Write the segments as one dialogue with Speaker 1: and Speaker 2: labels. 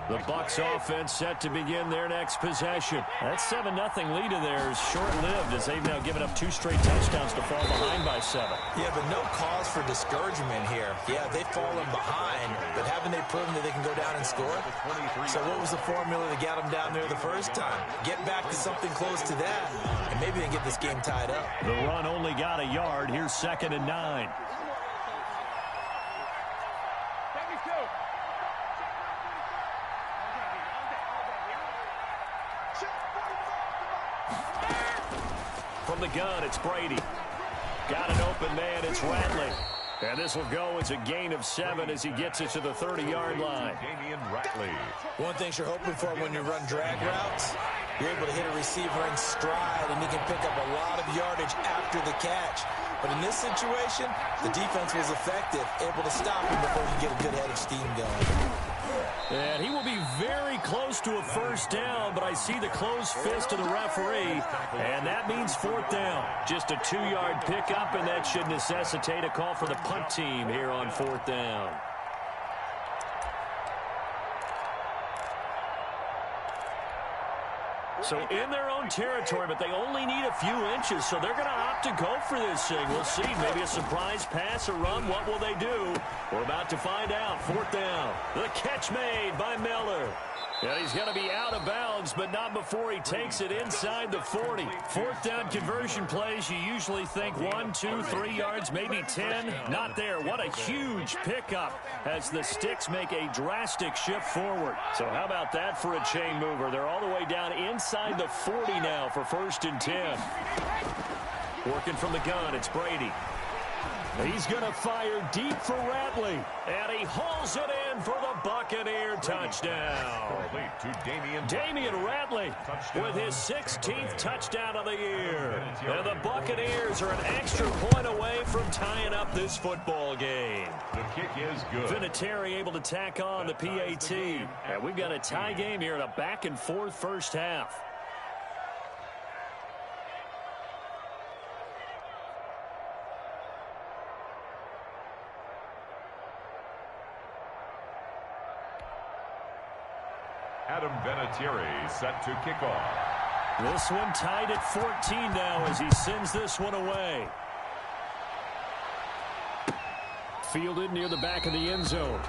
Speaker 1: The Bucs offense set to begin their next possession. That 7-0 lead of theirs short-lived as they've now given up 2 straight touchdowns to fall behind by 7.
Speaker 2: Yeah, but no cause for discouragement here. Yeah, they've fallen behind, but haven't they proven that they can go down and score? So what was the formula that got them down there the first time? Get back to something close to that, and maybe they get this game tied up.
Speaker 1: The run only got a yard. Here's 2nd and 9. From the gun, it's Brady. Got an open man, it's Ratley. And this will go as a gain of 7 as he gets it to the 30-yard line.
Speaker 2: One thing you're hoping for when you run drag routes, you're able to hit a receiver in stride, and he can pick up a lot of yardage after the catch. But in this situation, the defense was effective, able to stop him before he get a good head of steam going.
Speaker 1: And he will be very close to a first down, but I see the closed fist of the referee, and that means 4th down. Just a 2-yard pickup, and that should necessitate a call for the punt team here on 4th down. So in their own territory, but they only need a few inches, so they're going to opt to go for this thing. We'll see. Maybe a surprise pass or run. What will they do? We're about to find out. 4th down. The catch made by Miller. And he's going to be out of bounds, but not before he takes it inside the 40. 4th down conversion plays, you usually think 1, 2, 3 yards, maybe 10. Not there. What a huge pickup as the Sticks make a drastic shift forward. So how about that for a chain mover? They're all the way down inside the 40 now for 1st and 10. Working from the gun, it's Brady. He's going to fire deep for Ratley. And he hauls it in for the Buccaneer touchdown. Damian Ratley with his 16th touchdown of the year. And the Buccaneers are an extra point away from tying up this football game.
Speaker 3: The kick is good.
Speaker 1: Vinatieri able to tack on the PAT. And we've got a tie game here in a back-and-forth first half.
Speaker 3: Adam Vinatieri set to kick off.
Speaker 1: This one tied at 14 now as he sends this one away. Fielded near the back of the end zone.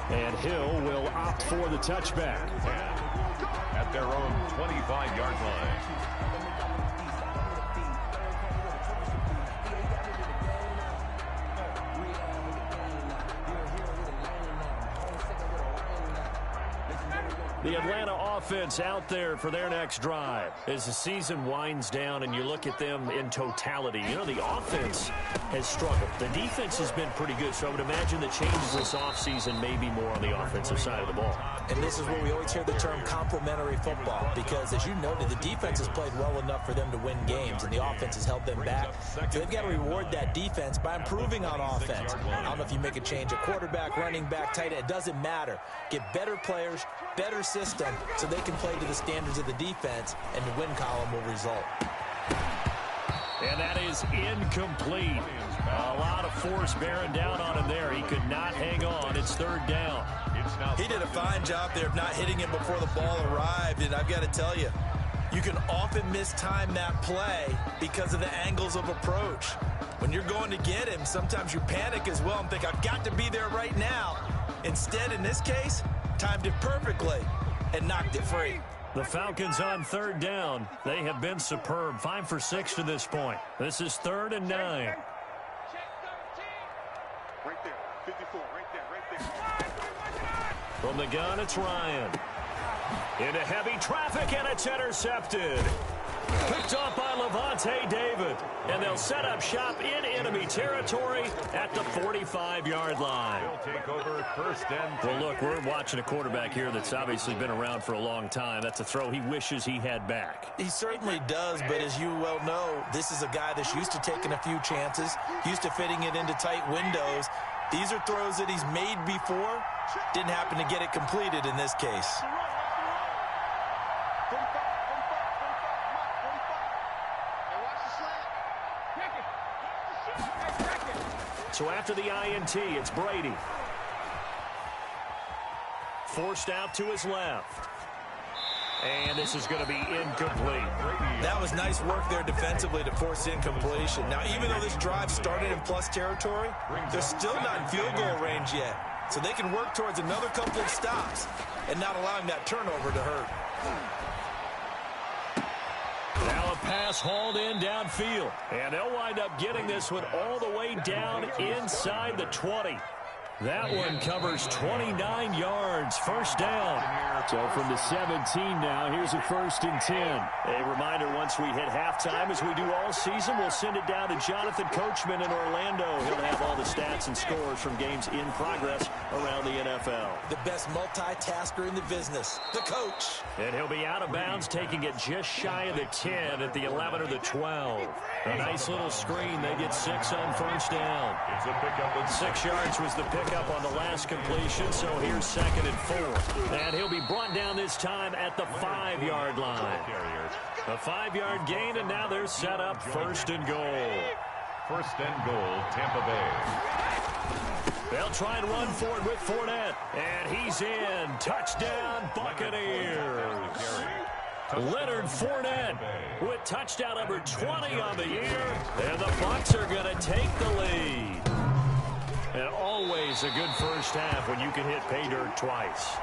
Speaker 1: And Hill will opt for the touchback.
Speaker 3: And at their own 25-yard line.
Speaker 1: The Atlanta offense out there for their next drive. As the season winds down and you look at them in totality, you know, the offense has struggled. The defense has been pretty good, so I would imagine the changes this offseason may be more on the offensive side of the ball.
Speaker 2: And this is where we always hear the term complementary football, because as you noted, the defense has played well enough for them to win games, and the offense has held them back. So they've got to reward that defense by improving on offense. I don't know if you make a change at quarterback, running back, tight end. It doesn't matter. Get better players, better system, so they can play to the standards of the defense, and the win column will result.
Speaker 1: And that is incomplete. A lot of force bearing down on him there. He could not hang on. It's 3rd down.
Speaker 2: He did a fine job there of not hitting him before the ball arrived, and I've got to tell you, you can often mistime that play because of the angles of approach. When you're going to get him, sometimes you panic as well and think, I've got to be there right now. Instead, in this case, timed it perfectly and knocked it free.
Speaker 1: The Falcons on 3rd down. They have been superb. 5 for 6 to this point. This is 3rd and 9.
Speaker 4: Right there, 54, right there.
Speaker 1: From the gun, it's Ryan. Into heavy traffic, and it's intercepted. Picked off by Levante David. And they'll set up shop in enemy territory at the 45-yard line.
Speaker 3: They'll take over 1st and 10.
Speaker 1: Well, look, we're watching a quarterback here that's obviously been around for a long time. That's a throw he wishes he had back.
Speaker 2: He certainly does, but as you well know, this is a guy that's used to taking a few chances, used to fitting it into tight windows. These are throws that he's made before. Didn't happen to get it completed in this case. So after the INT, it's Brady.
Speaker 1: forced out to his left. And this is going to be incomplete.
Speaker 2: That was nice work there defensively to force incompletion. Now, even though this drive started in plus territory, they're still not in field goal range yet. So they can work towards another couple of stops and not allowing that turnover to hurt.
Speaker 1: Now a pass hauled in downfield. And they'll wind up getting this one all the way down inside the 20. That one covers 29 yards. First down. So from the 17 now, here's a 1st and 10. A reminder, once we hit halftime, as we do all season, we'll send it down to Jonathan Coachman in Orlando. He'll have all the stats and scores from games in progress around the NFL.
Speaker 2: The best multitasker in the business, the coach.
Speaker 1: And he'll be out of bounds, taking it just shy of the 10 at the 11 or the 12. A nice little screen. They get 6 on first down.
Speaker 3: It's a pickup of
Speaker 1: 6 yards was the pickup on the last completion, so here's 2nd and 4. And he'll be brought down this time at the 5-yard line. A 5-yard gain, and now they're set up 1st and goal.
Speaker 3: 1st and goal, Tampa Bay.
Speaker 1: They'll try and run for it with Fournette. And he's in. Touchdown, Buccaneers. Leonard Fournette with touchdown number 20 on the year. And the Bucs are going to take the lead. And always a good first half when you can hit pay dirt twice.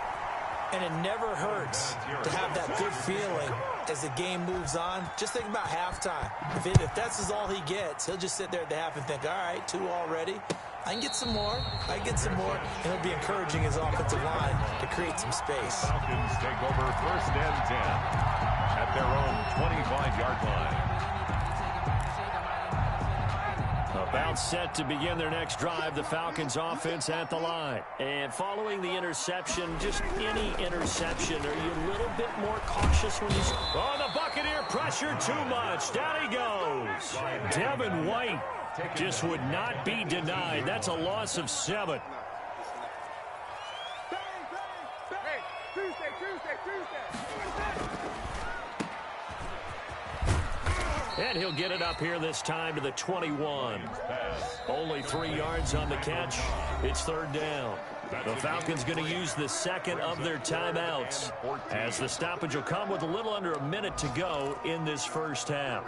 Speaker 2: And it never hurts to have that good feeling as the game moves on. Just think about halftime. If that's all he gets, he'll just sit there at the half and think, all right, 2 already. I can get some more. I can get some more. And he'll be encouraging his offensive line to create some space.
Speaker 3: Falcons take over 1st and 10 at their own 25-yard line.
Speaker 1: About set to begin their next drive, the Falcons offense at the line. And following the interception, just any interception, are you a little bit more cautious when you... Oh, the Buccaneer pressure too much. Down he goes. Devin White just would not be denied. That's a loss of 7. And he'll get it up here this time to the 21. Only 3 yards on the catch. It's 3rd down. The Falcons going to use the 2nd of their timeouts, as the stoppage will come with a little under a minute to go in this first half.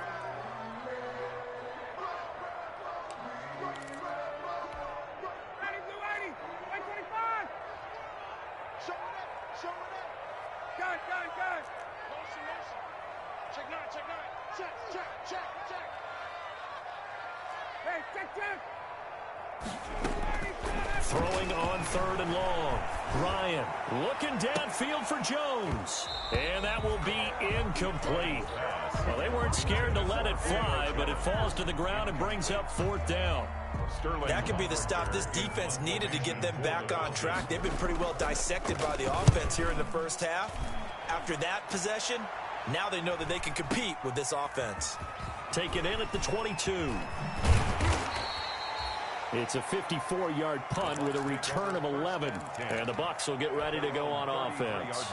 Speaker 1: Throwing on 3rd and long. Ryan looking downfield for Jones. And that will be incomplete. Well, they weren't scared to let it fly, but it falls to the ground and brings up 4th down.
Speaker 2: That could be the stop this defense needed to get them back on track. They've been pretty well dissected by the offense here in the first half. After that possession, now they know that they can compete with this offense.
Speaker 1: Taken in at the 22. It's a 54-yard punt with a return of 11. And the Bucs will get ready to go on offense.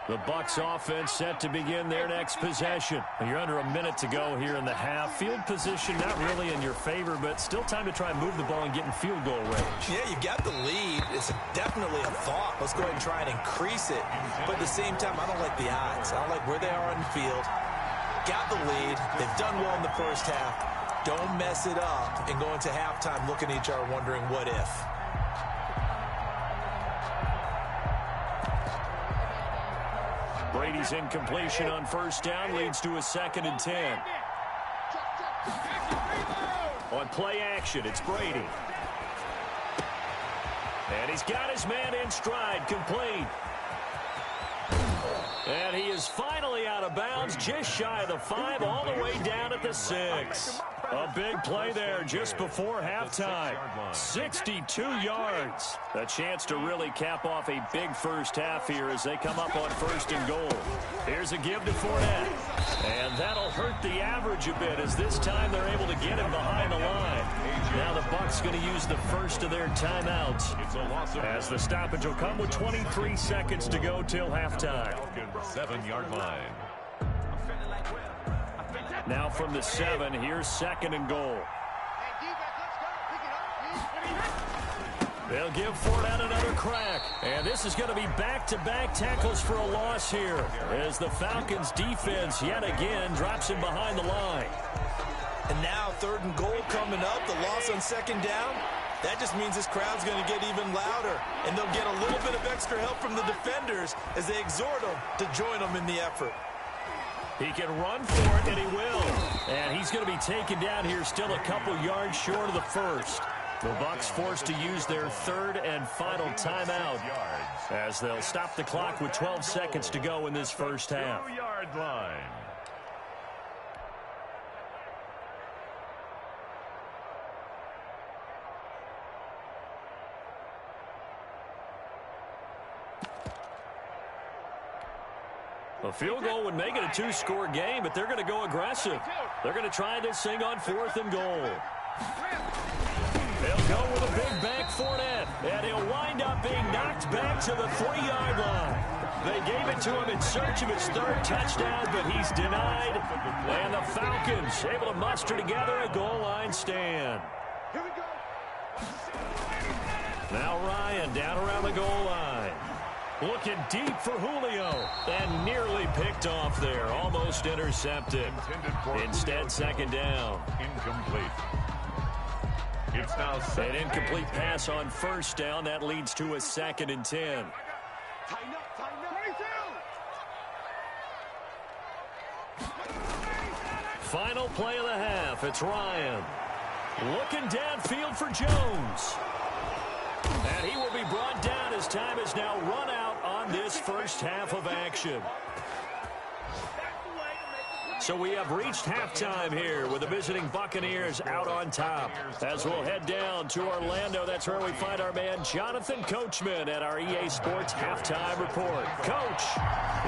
Speaker 1: The Bucs offense set to begin their next possession. You're under a minute to go here in the half. Field position not really in your favor, but still time to try and move the ball and get in field goal range.
Speaker 2: Yeah, you got the lead. It's definitely a thought. Let's go ahead and try and increase it. But at the same time, I don't like the odds. I don't like where they are on the field. Got the lead. They've done well in the first half. Don't mess it up and go into halftime looking at each other wondering what if.
Speaker 1: Brady's incompletion on first down leads to a 2nd and 10. On play action, it's Brady. And he's got his man in stride, complete. And he is finally out of bounds, just shy of the 5, all the way down at the 6. A big play there just before halftime. 62 yards. A chance to really cap off a big first half here as they come up on 1st and goal. Here's a give to Fournette. And that'll hurt the average a bit as this time they're able to get him behind the line. Now the Bucs going to use the first of their timeouts as the stoppage will come with 23 seconds to go till halftime.
Speaker 3: 7-yard line.
Speaker 1: Now from the 7, here's 2nd and goal. They'll give Fournette another crack. And this is going to be back-to-back tackles for a loss here as the Falcons defense yet again drops him behind the line.
Speaker 2: And now 3rd and goal coming up. The loss on 2nd down. That just means this crowd's going to get even louder. And they'll get a little bit of extra help from the defenders as they exhort them to join them in the effort.
Speaker 1: He can run for it, and he will. And he's going to be taken down here still a couple yards short of the first. The Bucs forced to use their 3rd and final timeout as they'll stop the clock with 12 seconds to go in this first half.
Speaker 3: 2-yard line.
Speaker 1: A field goal would make it a 2-score game, but they're going to go aggressive. They're going to try this thing on 4th and goal. They'll go with a big back Fournette, and he'll wind up being knocked back to the 3-yard line. They gave it to him in search of his 3rd touchdown, but he's denied. And the Falcons able to muster together a goal line stand. Now Ryan down around the goal line. Looking deep for Julio, and nearly picked off there. Almost intercepted. Instead, 2nd down.
Speaker 3: Incomplete. It's now
Speaker 1: an incomplete pass on 1st down. That leads to a 2nd and 10. Final play of the half. It's Ryan. Looking downfield for Jones. And he will be brought down as time has now run out on this first half of action. So we have reached halftime here with the visiting Buccaneers out on top. As we'll head down to Orlando, that's where we find our man Jonathan Coachman at our EA Sports Halftime Report. Coach,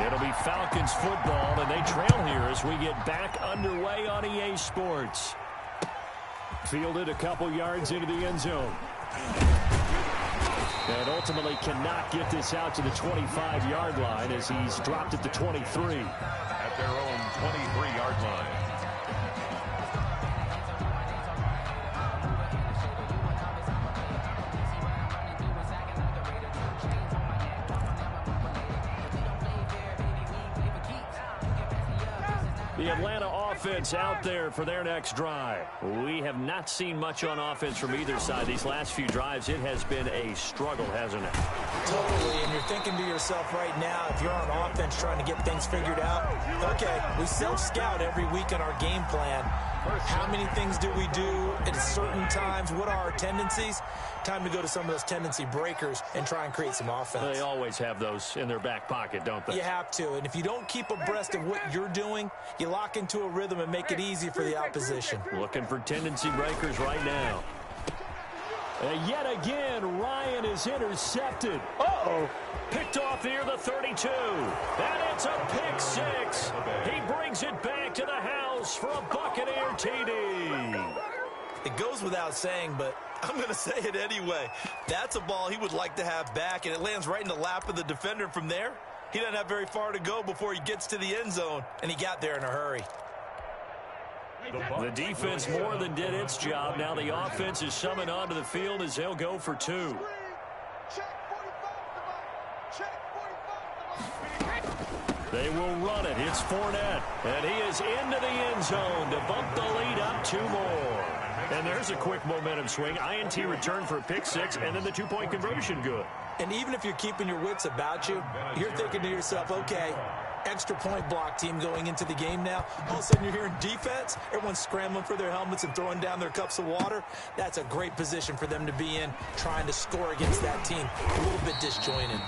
Speaker 1: it'll be Falcons football, and they trail here as we get back underway on EA Sports. Fielded a couple yards into the end zone. And ultimately cannot get this out to the 25-yard line as he's dropped at the 23.
Speaker 3: At their own 23-yard line.
Speaker 1: The Atlanta offense out there for their next drive. We have not seen much on offense from either side. These last few drives, it has been a struggle, hasn't it?
Speaker 2: Totally, and you're thinking to yourself right now, if you're on offense trying to get things figured out, okay, we self-scout every week in our game plan. How many things do we do at certain times? What are our tendencies? Time to go to some of those tendency breakers and try and create some offense.
Speaker 1: They always have those in their back pocket, don't they?
Speaker 2: You have to, and if you don't keep abreast of what you're doing, you lock into a rhythm and make it easy for the opposition.
Speaker 1: Looking for tendency breakers right now. Yet again, Ryan is intercepted. Uh-oh. Picked off near the 32. And it's a pick six. He brings it back to the house for a Buccaneer TD.
Speaker 2: It goes without saying, but I'm going to say it anyway. That's a ball he would like to have back, and it lands right in the lap of the defender from there. He doesn't have very far to go before he gets to the end zone, and he got there in a hurry.
Speaker 1: The defense more than did its job. Now the offense is summoned onto the field as they'll go for two. They will run it. It's Fournette. And he is into the end zone to bump the lead up two more. And there's a quick momentum swing. INT return for a pick six, and then the two-point conversion good.
Speaker 2: And even if you're keeping your wits about you, you're thinking to yourself, okay, extra point block team going into the game now. All of a sudden you're hearing defense. Everyone's scrambling for their helmets and throwing down their cups of water. That's a great position for them to be in, trying to score against that team. A little bit disjointed.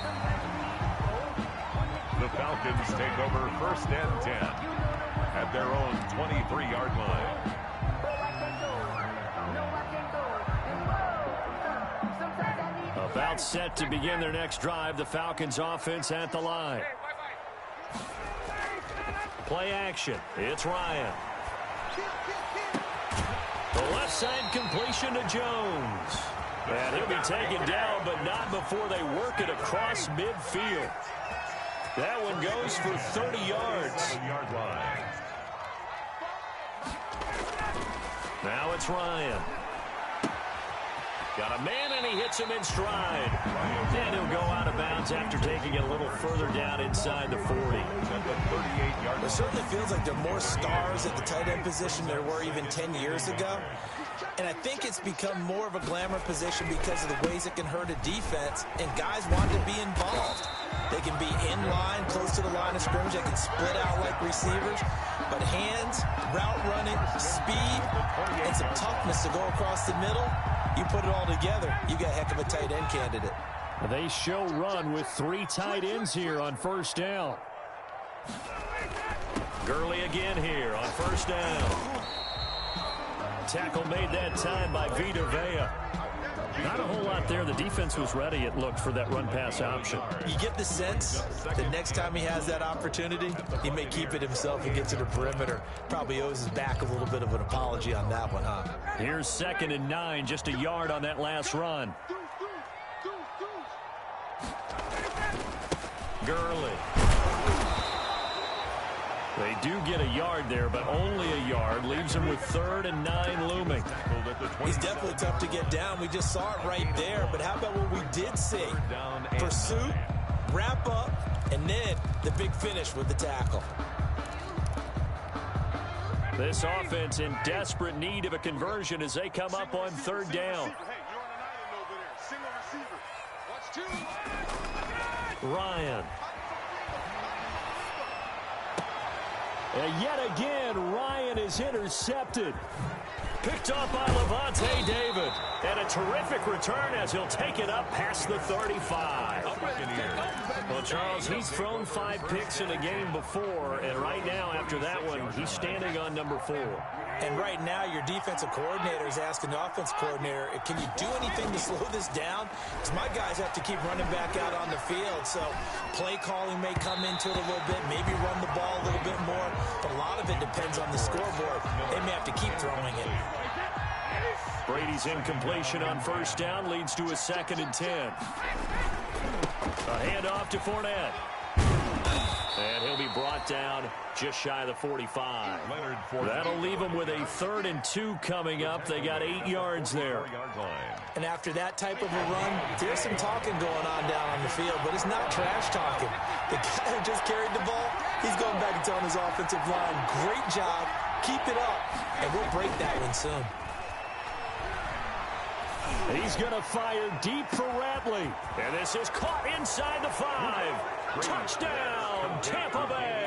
Speaker 3: The Falcons take over 1st and 10 at their own 23-yard line.
Speaker 1: About set to begin their next drive. The Falcons offense at the line. Play action. It's Ryan. The left side completion to Jones. And he'll be taken down, but not before they work it across midfield. That one goes for 30 yards. Now it's Ryan. Got a man in and he hits him in stride. And he'll go out of bounds after taking it a little further down inside the 40.
Speaker 2: It certainly feels like there are more stars at the tight end position than there were even 10 years ago. And I think it's become more of a glamour position because of the ways it can hurt a defense, and guys want to be involved. They can be in line, close to the line of scrimmage. They can split out like receivers. But hands, route running, speed, and some toughness to go across the middle, you put it all together, you got a heck of a tight end candidate.
Speaker 1: They show run with 3 tight ends here on first down. Gurley again here on first down. Tackle made that time by Vita Vea. Not a whole lot there. The defense was ready, it looked, for that run-pass option.
Speaker 2: You get the sense that next time he has that opportunity, he may keep it himself and get to the perimeter. Probably owes his back a little bit of an apology on that one, huh?
Speaker 1: Here's 2nd and 9, just a yard on that last run. Gurley. They do get a yard there, but only a yard. Leaves him with 3rd and 9 looming.
Speaker 2: He's definitely tough to get down. We just saw it right there. But how about what we did see? Pursuit, wrap up, and then the big finish with the tackle.
Speaker 1: This offense in desperate need of a conversion as they come up on 3rd down. Ryan. And yet again, Ryan is intercepted. Picked up by Levante David. And a terrific return as he'll take it up past the 35. Well, Charles, he's thrown 5 picks in a game before, and right now, after that one, he's standing on number 4.
Speaker 2: And right now, your defensive coordinator is asking the offensive coordinator, can you do anything to slow this down? Because my guys have to keep running back out on the field. So play calling may come into it a little bit, maybe run the ball a little bit more. But a lot of it depends on the scoreboard. They may have to keep throwing it.
Speaker 1: Brady's incompletion on first down leads to a 2nd and 10. A handoff to Fournette. And he'll be brought down just shy of the 45. That'll leave him with a 3rd and 2 coming up. They got 8 yards there.
Speaker 2: And after that type of a run, there's some talking going on down on the field, but it's not trash talking. The guy who just carried the ball, he's going back and telling his offensive line, great job, keep it up, and we'll break that one soon.
Speaker 1: He's going to fire deep for Ratley. And this is caught inside the 5. Touchdown, Tampa Bay.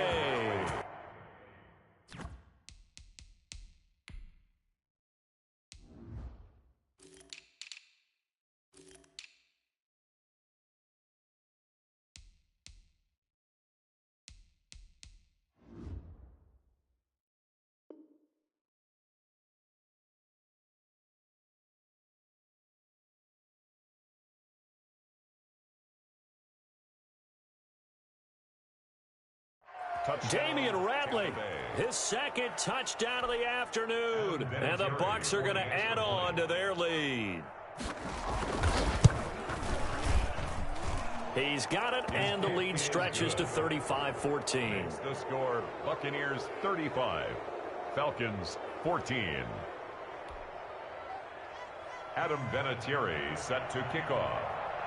Speaker 1: Damian Ratley, his 2nd touchdown of the afternoon. And the Bucs are going to add on to their lead. He's got it, and the lead stretches to 35-14.
Speaker 3: The score, Buccaneers 35, Falcons 14. Adam Vinatieri set to kick off.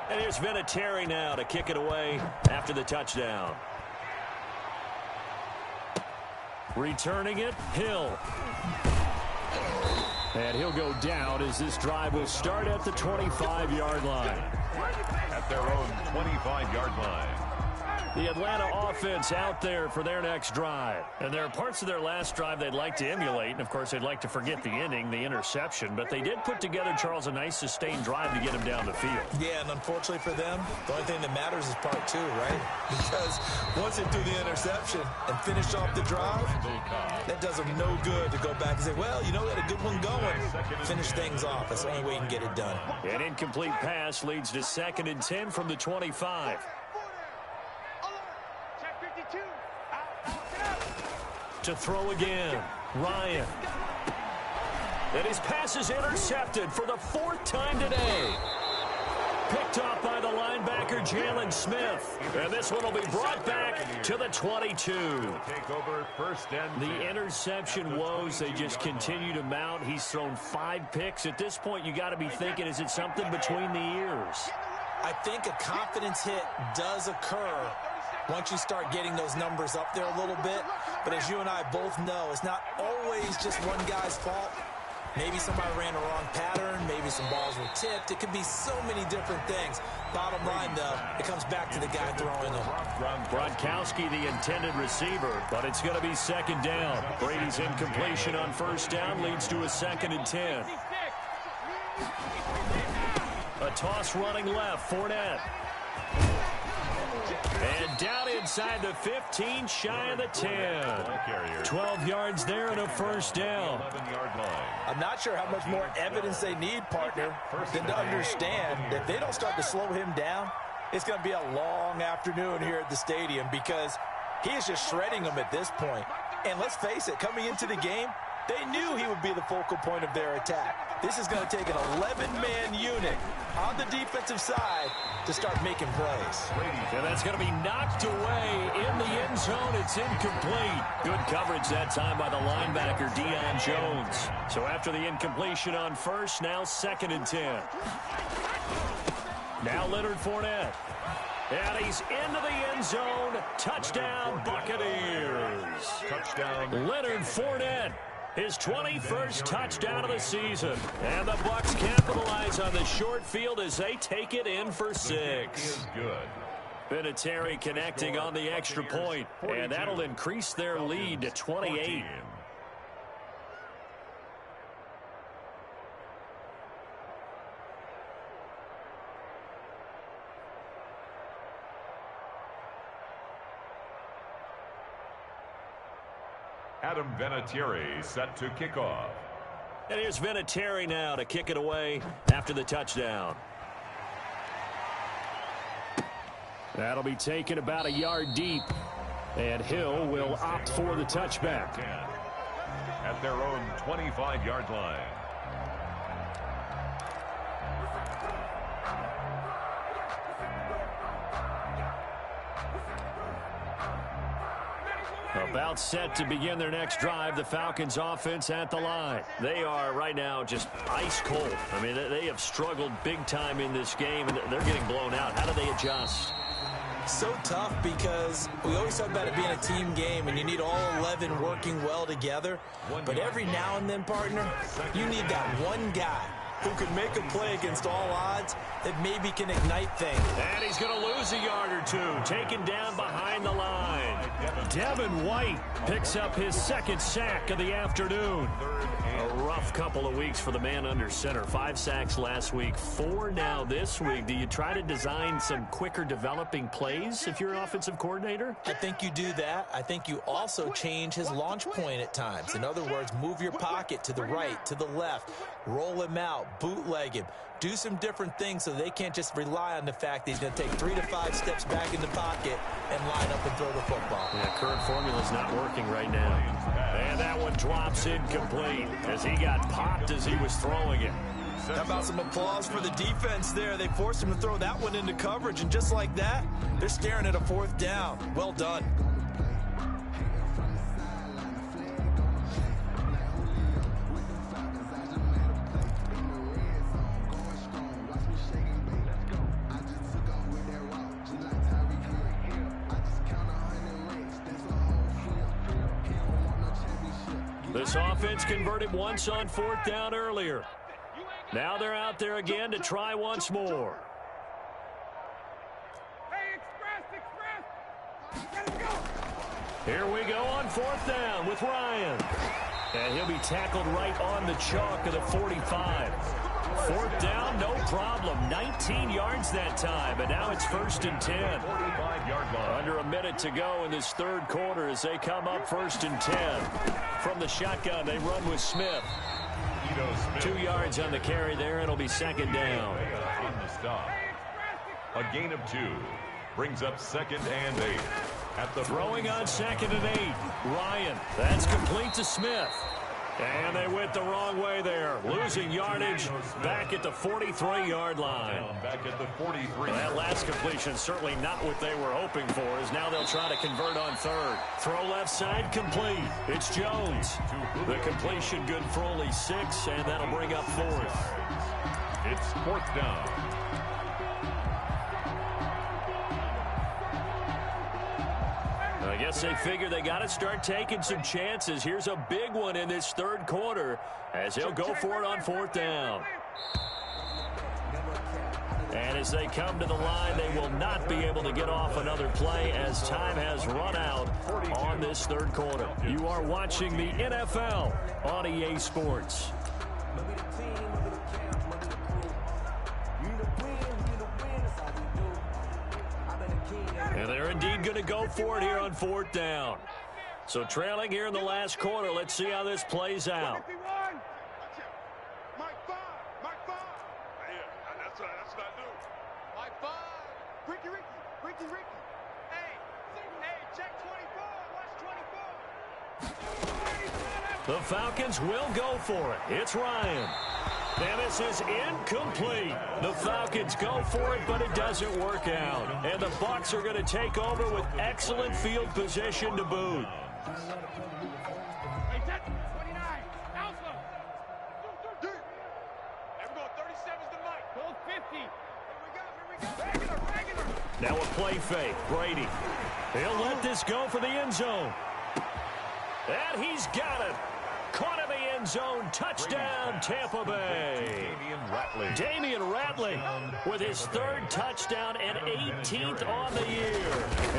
Speaker 1: And here's Vinatieri now to kick it away after the touchdown. Returning it, Hill. And he'll go down as this drive will start at the 25-yard line.
Speaker 3: At their own 25-yard line.
Speaker 1: The Atlanta offense out there for their next drive. And there are parts of their last drive they'd like to emulate. And, of course, they'd like to forget the inning, the interception. But they did put together, Charles, a nice sustained drive to get him down the field.
Speaker 2: Yeah, and unfortunately for them, the only thing that matters is part 2, right? Because once they do the interception and finish off the drive, that does them no good to go back and say, well, you know, we had a good one going. Finish things off. That's the only way you can get it done.
Speaker 1: An incomplete pass leads to 2nd and 10 from the 25. To throw again, Ryan. And his pass is intercepted for the 4th time today. Picked off by the linebacker junior Jalen Smith. And this one will be brought back to the 22.
Speaker 3: Take over first and
Speaker 1: The interception woes, they just continue to mount. He's thrown 5 picks. At this point, you got to be thinking, is it something between the ears?
Speaker 2: I think a confidence hit does occur once you start getting those numbers up there a little bit. But as you and I both know, it's not always just one guy's fault. Maybe somebody ran a wrong pattern. Maybe some balls were tipped. It could be so many different things. Bottom line, though, it comes back to the guy throwing them.
Speaker 1: Gronkowski, the intended receiver, but it's going to be second down. Brady's incompletion on first down leads to a 2nd and 10. A toss running left, Fournette. And down inside the 15, shy of the 10. 12 yards there and a first down.
Speaker 2: I'm not sure how much more evidence they need, partner, than to understand that if they don't start to slow him down, it's going to be a long afternoon here at the stadium because he is just shredding them at this point. And let's face it, coming into the game, they knew he would be the focal point of their attack. This is going to take an 11-man unit on the defensive side to start making plays.
Speaker 1: And that's going to be knocked away in the end zone. It's incomplete. Good coverage that time by the linebacker, Deion Jones. So after the incompletion on first, now 2nd and 10. Now Leonard Fournette. And he's into the end zone. Touchdown, Buccaneers.
Speaker 3: Touchdown,
Speaker 1: Leonard Fournette. His 21st touchdown of the season. And the Bucs capitalize on the short field as they take it in for 6. Vinatieri connecting on the extra point. And that'll increase their lead to 28.
Speaker 3: Adam Vinatieri set to kick off.
Speaker 1: And here's Vinatieri now to kick it away after the touchdown. That'll be taken about a yard deep. And Hill will opt for the touchback.
Speaker 3: At their own 25-yard line.
Speaker 1: About set to begin their next drive, the Falcons offense at the line. They are right now just ice cold. I mean, they have struggled big time in this game, and they're getting blown out. How do they adjust?
Speaker 2: So tough because we always talk about it being a team game and you need all 11 working well together. But every now and then, partner, you need that one guy who can make a play against all odds that maybe can ignite things.
Speaker 1: And he's going to lose a yard or two. Taken down behind the line. Devin White picks up his 2nd sack of the afternoon. A rough couple of weeks for the man under center. 5 sacks last week, 4 now this week. Do you try to design some quicker developing plays if you're an offensive coordinator?
Speaker 2: I think you do that. I think you also change his launch point at times. In other words, move your pocket to the right, to the left, roll him out, bootleg him. Do some different things so they can't just rely on the fact that he's going to take 3 to 5 steps back in the pocket and line up and throw the football.
Speaker 1: Yeah, current formula's not working right now. And that one drops incomplete as he got popped as he was throwing it.
Speaker 2: How about some applause for the defense there? They forced him to throw that one into coverage, and just like that, they're staring at a 4th down. Well done.
Speaker 1: This offense converted once on 4th down earlier. Now they're out there again to try once more. Here we go on 4th down with Ryan. And he'll be tackled right on the chalk of the 45. 4th down, no problem. 19 yards that time, and now it's 1st and 10.
Speaker 3: 45-yard line.
Speaker 1: Under a minute to go in this 3rd quarter as they come up 1st and 10. From the shotgun, they run with Smith. 2 yards on the carry there. It'll be 2nd down.
Speaker 3: On the stop. A gain of 2 brings up 2nd and 8.
Speaker 1: At the throwing on 2nd and 8. Ryan, that's complete to Smith. And they went the wrong way there, losing yardage back at the 43-yard line.
Speaker 3: Back at the 43.
Speaker 1: That last completion certainly not what they were hoping for, as now they'll try to convert on third. Throw left side complete. It's Jones. The completion good for only 6, and that'll bring up fourth.
Speaker 3: It's fourth down.
Speaker 1: I guess they figure they got to start taking some chances. Here's a big one in this third quarter as they'll go for it on fourth down. And as they come to the line, they will not be able to get off another play as time has run out on this third quarter. You are watching the NFL on EA Sports. And they're indeed going to go for it here on fourth down. So trailing here in the last quarter. Let's see how this plays out. The Falcons will go for it. It's Ryan. And this is incomplete. The Falcons go for it, but it doesn't work out. And the Bucs are going to take over with excellent field position to boot. Now a play fake. Brady. He'll let this go for the end zone. And he's got it. Caught in the end zone. Touchdown, Tampa Bay. Damian Ratley with his third touchdown and 18th on the year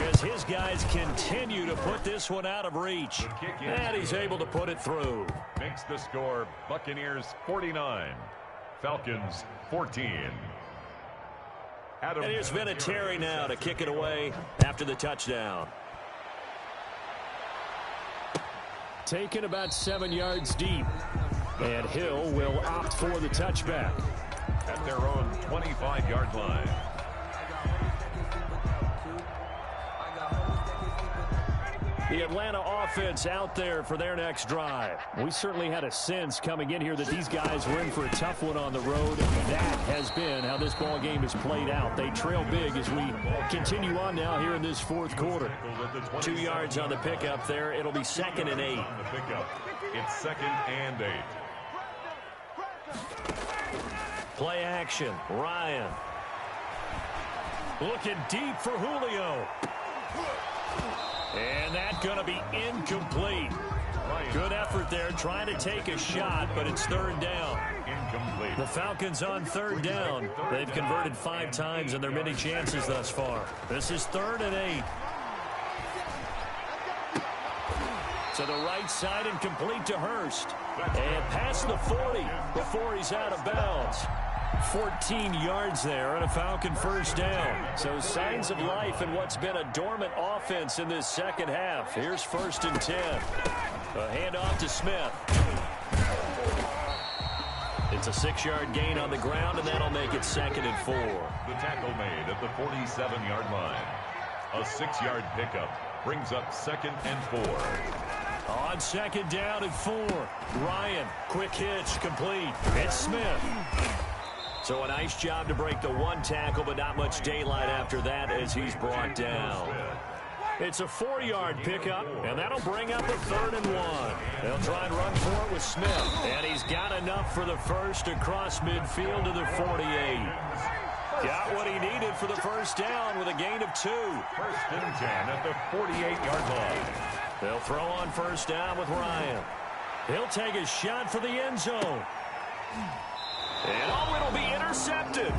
Speaker 1: as his guys continue to put this one out of reach. And he's able to put it through.
Speaker 3: Makes the score Buccaneers 49, Falcons 14.
Speaker 1: And here's Vinatieri now to kick it away after the touchdown. Taken about 7 yards deep. And Hill will opt for the touchback.
Speaker 3: At their own 25-yard line.
Speaker 1: The Atlanta offense out there for their next drive. We certainly had a sense coming in here that these guys were in for a tough one on the road. That has been how this ball game has played out. They trail big as we continue on now here in this fourth quarter. 2 yards on the pickup there. It'll be 2nd and 8.
Speaker 3: It's 2nd and 8.
Speaker 1: Play action. Ryan. Looking deep for Julio. And that's going to be incomplete. Good effort there trying to take a shot, but it's third down.
Speaker 3: Incomplete.
Speaker 1: The Falcons on third down. They've converted 5 times in their many chances thus far. This is 3rd and 8. To the right side and complete to Hurst. And past the 40 before he's out of bounds. 14 yards there and a Falcon first down. So signs of life in what's been a dormant offense in this second half. Here's 1st and 10. A handoff to Smith. It's a 6-yard gain on the ground, and that'll make it 2nd and 4.
Speaker 3: The tackle made at the 47-yard line. A 6-yard pickup brings up 2nd and 4.
Speaker 1: On 2nd down and 4. Ryan, quick hitch, complete. It's Smith. So a nice job to break the 1 tackle, but not much daylight after that as he's brought down. It's a 4-yard pickup, and that'll bring up a 3rd and 1. They'll try and run for it with Smith. And he's got enough for the first across midfield to the 48. Got what he needed for the first down with a gain of 2.
Speaker 3: 1st and 10 at the 48-yard line.
Speaker 1: They'll throw on first down with Ryan. He'll take a shot for the end zone. And it'll be intercepted.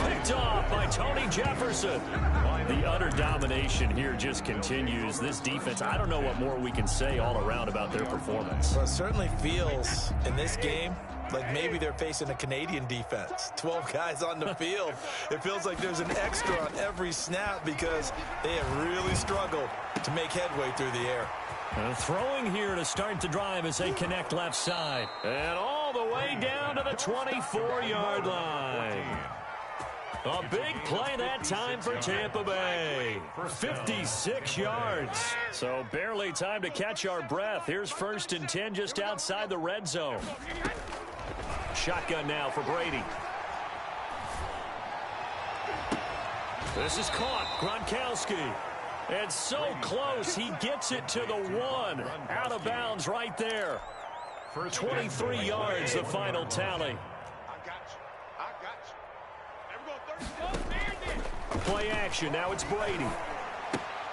Speaker 1: Picked off by Tony Jefferson. The utter domination here just continues. This defense, I don't know what more we can say all around about their performance.
Speaker 2: Well, it certainly feels in this game like maybe they're facing a Canadian defense. 12 guys on the field. It feels like there's an extra on every snap because they have really struggled to make headway through the air.
Speaker 1: And throwing here to start the drive as they connect left side. And all the way down to the 24-yard line. A big play that time for Tampa Bay. 56 yards. So barely time to catch our breath. Here's 1st and 10 just outside the red zone. Shotgun now for Brady. This is caught. Gronkowski. And so close, he gets it to the 1. Out of bounds right there. 23 yards, the final tally. Play action. Now it's Brady.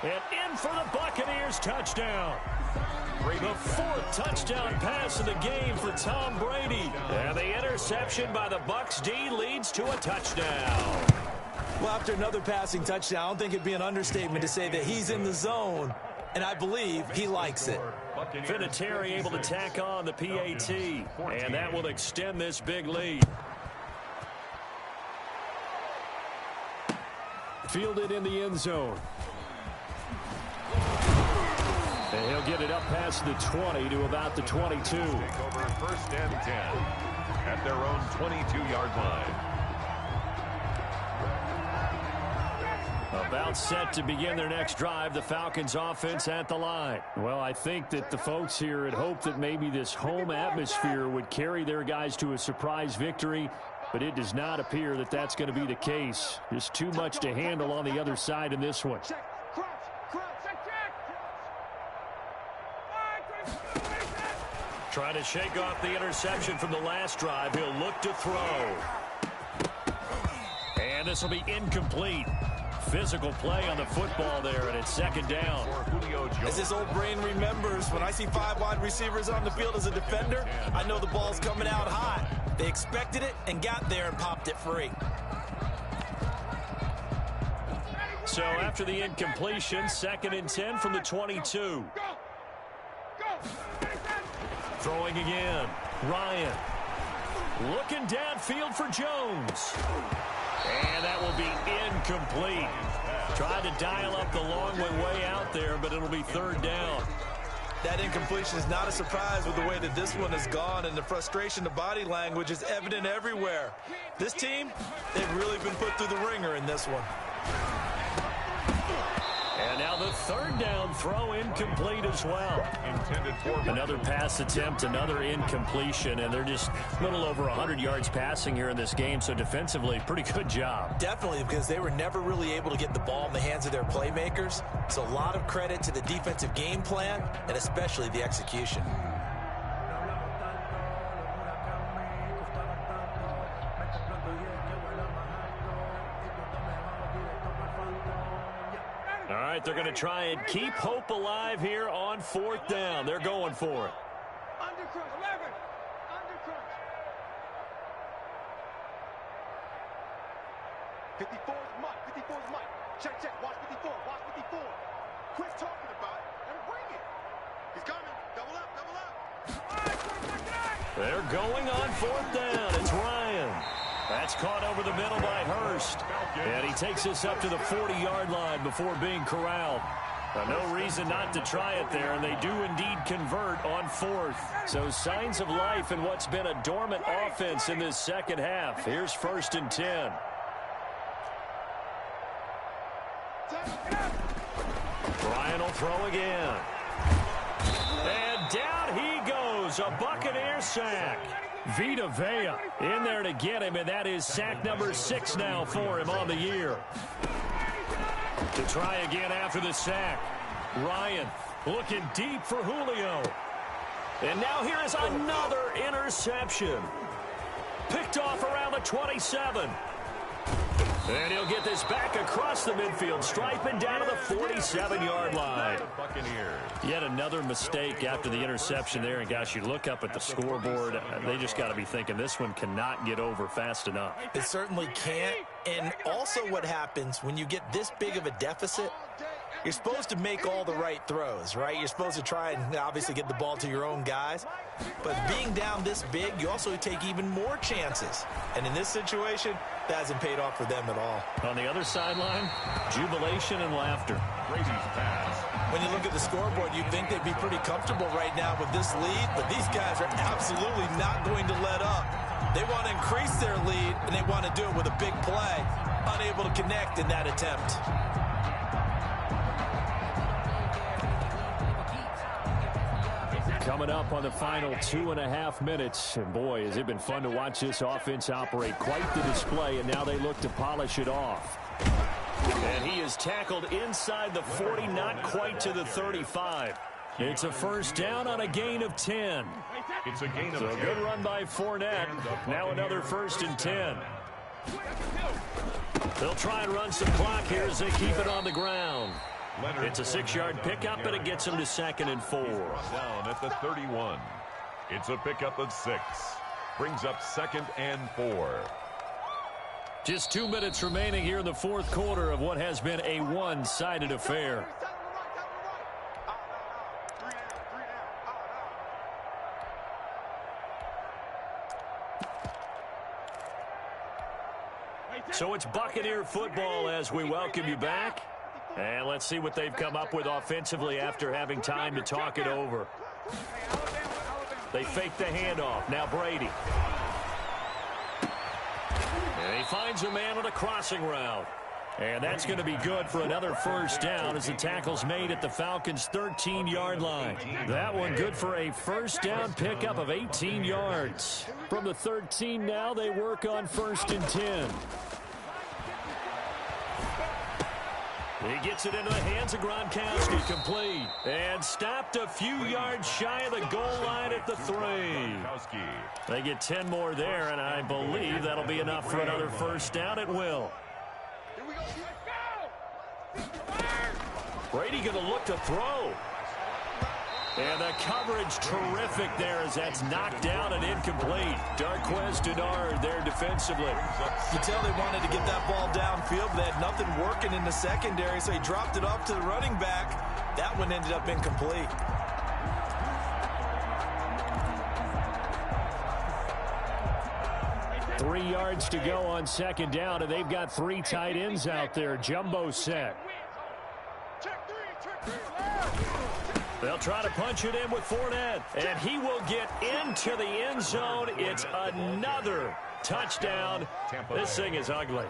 Speaker 1: And in for the Buccaneers touchdown. The 4th touchdown pass of the game for Tom Brady. And the interception by the Bucs D leads to a touchdown.
Speaker 2: Well, after another passing touchdown, I don't think it'd be an understatement to say that he's in the zone, and I believe he likes it.
Speaker 1: Vinatieri able to tack on the PAT, and that will extend this big lead. Fielded in the end zone. And he'll get it up past the 20 to about the 22.
Speaker 3: Take over 1st and 10 at their own 22-yard line.
Speaker 1: About set to begin their next drive, the Falcons offense at the line. Well, I think that the folks here had hoped that maybe this home atmosphere would carry their guys to a surprise victory, but it does not appear that that's going to be the case. Just too much to handle on the other side in this one. Trying to shake off the interception from the last drive. He'll look to throw. And this will be incomplete. Physical play on the football there, and it's 2nd down.
Speaker 2: As his old brain remembers, when I see 5 wide receivers on the field as a defender, I know the ball's coming out hot. They expected it and got there and popped it free.
Speaker 1: So after the incompletion, 2nd and 10 from the 22. Throwing again. Ryan. Looking downfield for Jones. And that will be incomplete. Tried to dial up the long one way out there, but it'll be 3rd down.
Speaker 2: That incompletion is not a surprise with the way that this one has gone, and the frustration, the body language is evident everywhere. This team, they've really been put through the ringer in this one.
Speaker 1: And now the 3rd down throw incomplete as well. Another pass attempt, another incompletion, and they're just a little over 100 yards passing here in this game, so defensively, pretty good job.
Speaker 2: Definitely, because they were never really able to get the ball in the hands of their playmakers, so a lot of credit to the defensive game plan and especially the execution.
Speaker 1: All right, they're going to try and keep hope alive here on 4th down. They're going for it.
Speaker 4: Undercrunch, 11. Undercrunch. 54 is Mike. 54 is Mike. Check, check. Watch 54. Watch 54. Quit talking about it and bring it. He's coming. Double up, double up.
Speaker 1: They're going on 4th down. It's Ryan. That's caught over the middle by Hurst. And he takes us up to the 40-yard line before being corralled. No reason not to try it there, and they do indeed convert on 4th. So signs of life in what's been a dormant offense in this 2nd half. Here's 1st and 10. Ryan will throw again. And down he goes. A Buccaneer sack. Vita Vea in there to get him, and that is sack number 6 now for him on the year. To try again after the sack. Ryan looking deep for Julio. And now here is another interception. Picked off around the 27. And he'll get this back across the midfield stripe and down to the 47-yard line. Yet another mistake after the interception there. And, gosh, you look up at the scoreboard, they just got to be thinking this one cannot get over fast enough.
Speaker 2: It certainly can't. And also what happens when you get this big of a deficit, you're supposed to make all the right throws, right? You're supposed to try and obviously get the ball to your own guys. But being down this big, you also take even more chances. And in this situation, that hasn't paid off for them at all.
Speaker 1: On the other sideline, jubilation and laughter.
Speaker 3: Brady's pass.
Speaker 2: When you look at the scoreboard, you'd think they'd be pretty comfortable right now with this lead, but these guys are absolutely not going to let up. They want to increase their lead, and they want to do it with a big play. unable to connect in that attempt.
Speaker 1: Coming up on the final 2.5 minutes. And boy, has it been fun to watch this offense operate. Quite the display, and now they look to polish it off. And he is tackled inside the 40, not quite to the 35. It's a first down on a gain of 10.
Speaker 3: It's a gain of 10.
Speaker 1: So a good run by Fournette. Now another 1st and 10. They'll try and run some clock here as they keep it on the ground. It's a 6-yard pickup, but it gets him to 2nd and 4.
Speaker 3: Down at the 31. It's a pickup of 6. Brings up 2nd and 4.
Speaker 1: Just 2 minutes remaining here in the 4th quarter of what has been a one-sided affair. So it's Buccaneer football as we welcome you back. And let's see what they've come up with offensively after having time to talk it over. They fake the handoff. Now Brady. And he finds a man on a crossing route. And that's going to be good for another first down as the tackle's made at the Falcons' 13-yard line. That one good for a first down pickup of 18 yards. From the 13 now, they work on 1st and 10. He gets it into the hands of Gronkowski, complete. And stopped a few yards shy of the goal line at the 3. They get 10 more there, and I believe that'll be enough for another first down. It will. Brady going to look to throw. And the coverage terrific there as that's knocked down and incomplete. Darquez Denard there defensively.
Speaker 2: You tell they wanted to get that ball downfield, but they had nothing working in the secondary, so he dropped it off to the running back. That one ended up incomplete.
Speaker 1: Three yards to go on 2nd down, and they've got 3 tight ends out there. Jumbo set. They'll try to punch it in with Fournette, and he will get into the end zone. It's another touchdown. This thing is ugly.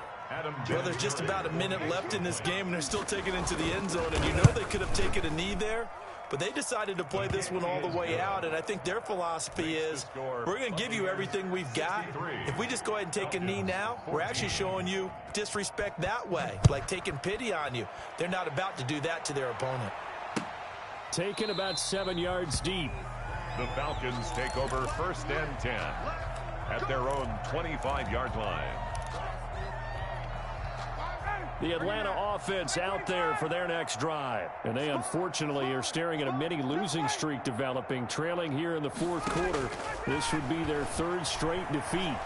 Speaker 2: Well, there's just about a minute left in this game, and they're still taking it into the end zone. And you know they could have taken a knee there, but they decided to play this one all the way out. And I think their philosophy is, we're going to give you everything we've got. If we just go ahead and take a knee now, we're actually showing you disrespect that way, like taking pity on you. They're not about to do that to their opponent.
Speaker 1: Taken about 7 yards deep.
Speaker 3: The Falcons take over 1st and 10 at their own 25-yard line.
Speaker 1: The Atlanta offense out there for their next drive. And they unfortunately are staring at a mini losing streak developing, trailing here in the 4th quarter. This would be their 3rd straight defeat.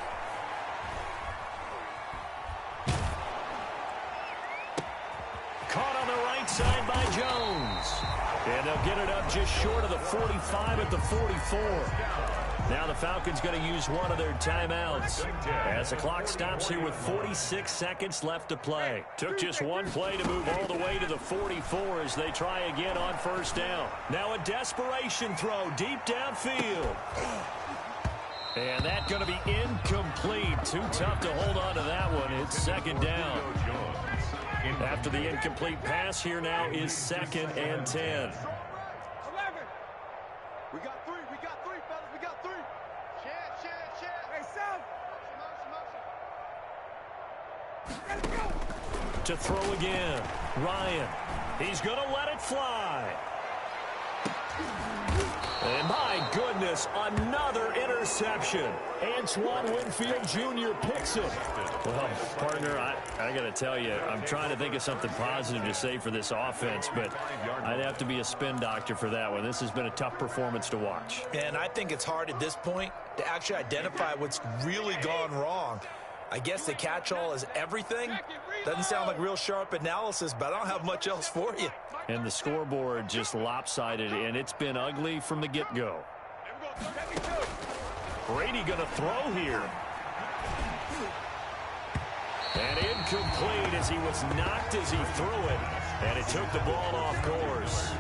Speaker 1: Caught on the right side by Jones. And they'll get it up just short of the 45 at the 44. Now the Falcons going to use one of their timeouts as the clock stops here with 46 seconds left to play. Took just one play to move all the way to the 44 as they try again on 1st down. Now a desperation throw deep downfield. And that's going to be incomplete. Too tough to hold on to that one. It's 2nd down. After the incomplete pass, here now is 2nd and 10.
Speaker 4: We got 3, fellas, we got 3. Share. Hey, Sam.
Speaker 1: To throw again. Ryan. He's going to let it fly. And my goodness, another interception. Antoine Winfield Jr. picks it. Well, partner, I got to tell you, I'm trying to think of something positive to say for this offense, but I'd have to be a spin doctor for that one. This has been a tough performance to watch.
Speaker 2: And I think it's hard at this point to actually identify what's really gone wrong. I guess the catch-all is everything. Doesn't sound like real sharp analysis, but I don't have much else for you.
Speaker 1: And the scoreboard just lopsided, and it's been ugly from the get-go. Brady going to throw here. And incomplete as he was knocked as he threw it. And it took the ball off course.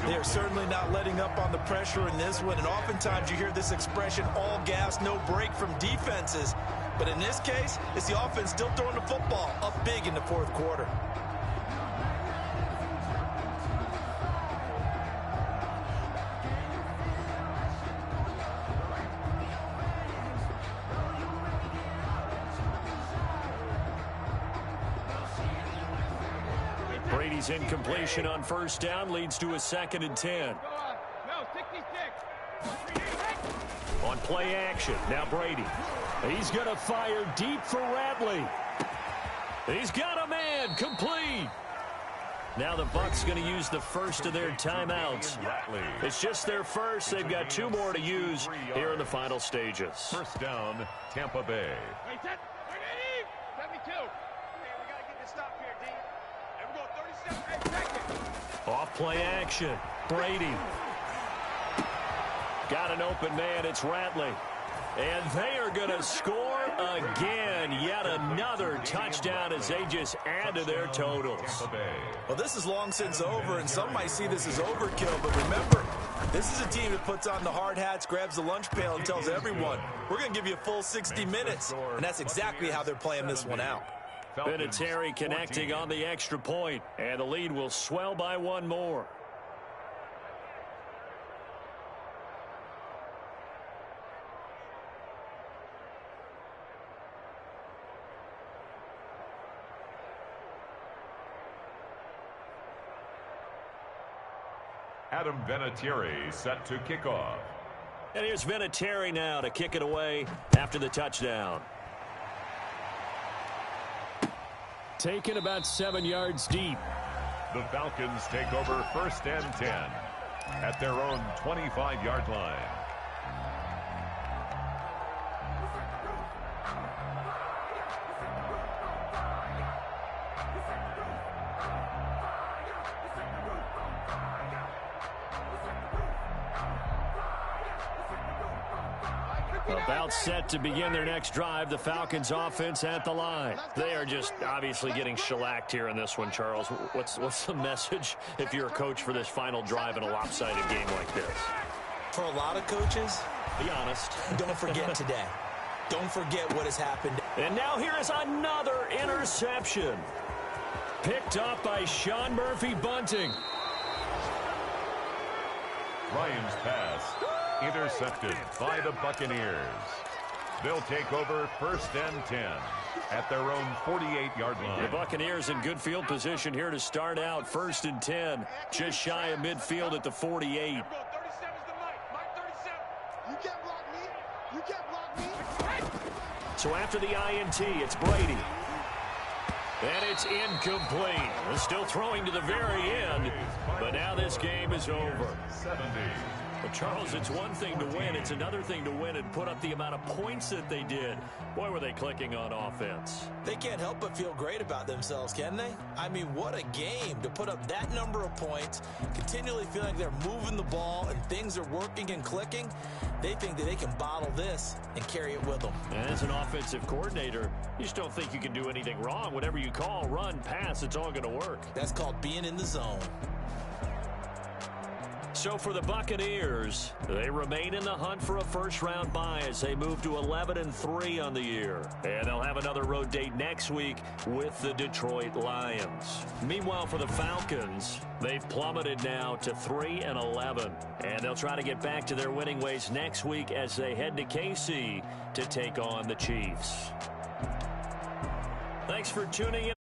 Speaker 2: They're certainly not letting up on the pressure in this one. And oftentimes you hear this expression, all gas, no break from defenses. But in this case, it's the offense still throwing the football up big in the fourth quarter.
Speaker 1: Brady's incompletion on first down leads to a 2nd and 10. On play action, now Brady. He's going to fire deep for Ratley. He's got a man, complete. Now the Bucs going to use the first of their timeouts. It's just their first. They've got 2 more to use here in the final stages.
Speaker 3: First down, Tampa Bay.
Speaker 1: Off play action, Brady. Got an open man, it's Ratley. And they are going to score again. Yet another touchdown as they just add to their totals.
Speaker 2: Well, this is long since over, and some might see this as overkill. But remember, this is a team that puts on the hard hats, grabs the lunch pail, and tells everyone, we're going to give you a full 60 minutes. And that's exactly how they're playing this one out.
Speaker 1: Vinatieri connecting on the extra point, and the lead will swell by 1 more.
Speaker 3: Adam Vinatieri set to kick off.
Speaker 1: And here's Vinatieri now to kick it away after the touchdown. Taken about 7 yards deep.
Speaker 3: The Falcons take over 1st and 10 at their own 25-yard line.
Speaker 1: About set to begin their next drive, the Falcons offense at the line. They are just obviously getting shellacked here in this one, Charles. What's the message if you're a coach for this final drive in a lopsided game like this?
Speaker 2: For a lot of coaches,
Speaker 1: be honest.
Speaker 2: Don't forget today. Don't forget what has happened.
Speaker 1: And now here is another interception. Picked up by Sean Murphy-Bunting.
Speaker 3: Ryan's pass intercepted by the Buccaneers. They'll take over 1st and 10 at their own 48-yard line.
Speaker 1: The Buccaneers in good field position here to start out. 1st and 10, just shy of midfield at the 48. So after the INT, it's Brady. And it's incomplete. They're still throwing to the very end, but now this game is over.
Speaker 3: 70.
Speaker 1: But Charles, it's one thing to win. It's another thing to win and put up the amount of points that they did. Boy, were they clicking on offense.
Speaker 2: They can't help but feel great about themselves, can they? I mean, what a game to put up that number of points, continually feeling like they're moving the ball and things are working and clicking. They think that they can bottle this and carry it with them.
Speaker 1: And as an offensive coordinator, you just don't think you can do anything wrong. Whatever you call, run, pass, it's all going to work.
Speaker 2: That's called being in the zone.
Speaker 1: So for the Buccaneers, they remain in the hunt for a first-round bye as they move to 11-3 on the year. And they'll have another road date next week with the Detroit Lions. Meanwhile, for the Falcons, they've plummeted now to 3-11. And they'll try to get back to their winning ways next week as they head to KC to take on the Chiefs. Thanks for tuning in.